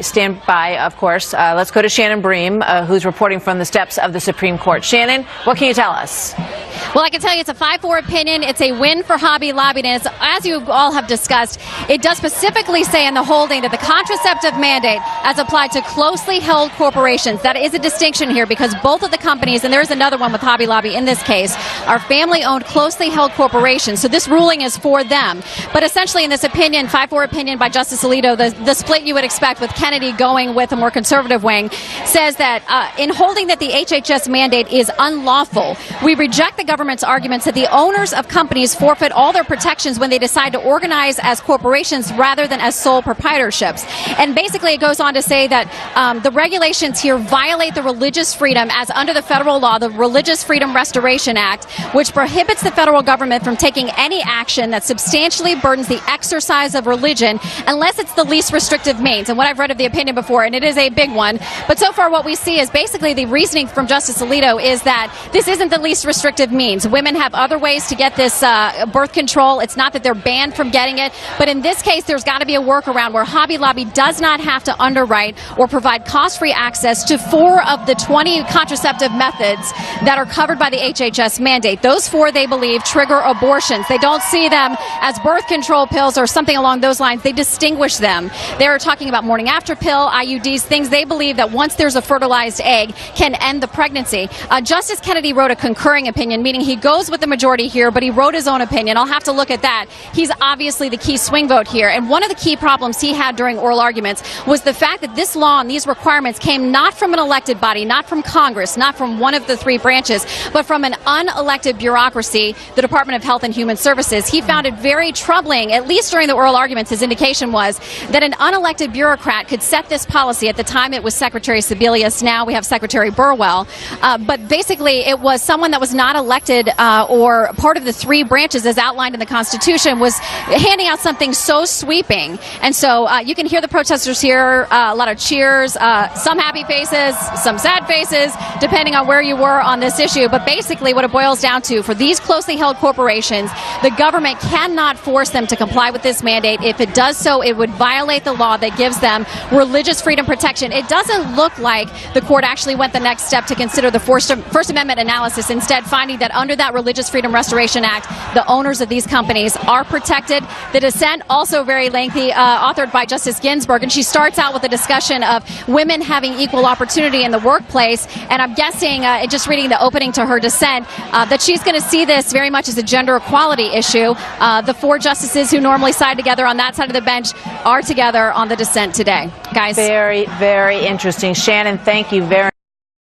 Stand by, of course. Let's go to Shannon Bream, who's reporting from the steps of the Supreme Court. Shannon, what can you tell us? Well, I can tell you it's a 5-4 opinion. It's a win for Hobby Lobby. And as you all have discussed, it does specifically say in the holding that the contraceptive mandate as applied to closely held corporations. That is a distinction here because both of the companies, and there's another one with Hobby Lobby in this case, are family-owned, closely held corporations. So this ruling is for them. But essentially in this opinion, 5-4 opinion by Justice Alito, the split you would expect with Kennedy going with a more conservative wing, says that in holding that the HHS mandate is unlawful, we reject the government's arguments that the owners of companies forfeit all their protections when they decide to organize as corporations rather than as sole proprietorships. And basically it goes on to say that the regulations here violate the religious freedom as under the federal law, the Religious Freedom Restoration Act, which prohibits the federal government from taking any action that substantially burdens the exercise of religion unless it's the least restrictive means. And what I've read of the opinion before, and it is a big one, but so far what we see is basically the reasoning from Justice Alito is that this isn't the least restrictive means. Women have other ways to get this birth control. It's not that they're banned from getting it, but in this case there's got to be a workaround where Hobby Lobby does not have to underwrite or provide cost-free access to 4 of the 20 contraceptive methods that are covered by the HHS mandate. Those 4, they believe, trigger abortions. They don't see them as birth control pills or something along those lines. They distinguish them. They're talking about morning after pill, IUDs, things they believe that once there's a fertilized egg can end the pregnancy. Justice Kennedy wrote a concurring opinion, meaning he goes with the majority here, but he wrote his own opinion. I'll have to look at that. He's obviously the key swing vote here. And one of the key problems he had during oral arguments was the fact that this law and these requirements came not from an elected body, not from Congress, not from one of the 3 branches, but from an unelected bureaucracy, the Department of Health and Human Services. He found it very troubling, at least during the oral arguments, his indication was that an unelected bureaucrat could set this policy. At the time it was Secretary Sebelius, now we have Secretary Burwell. But basically it was someone that was not elected or part of the 3 branches as outlined in the Constitution was handing out something so sweeping. And so you can hear the protesters here, a lot of cheers, some happy faces, some sad faces, depending on where you were on this issue. But basically what it boils down to, for these closely held corporations, the government cannot force them to comply with this mandate. If it does so, it would violate the law that gives them religious freedom protection. It doesn't look like the court actually went the next step to consider the First Amendment analysis, instead finding that under that Religious Freedom Restoration Act, the owners of these companies are protected. The dissent, also very lengthy, authored by Justice Ginsburg, and she starts out with a discussion of women having equal opportunity in the workplace, and I'm guessing, just reading the opening to her dissent, that she's going to see this very much as a gender equality issue. The 4 justices who normally side together on that side of the bench are together on the dissent today. Guys. Very, very interesting. Shannon, thank you very much.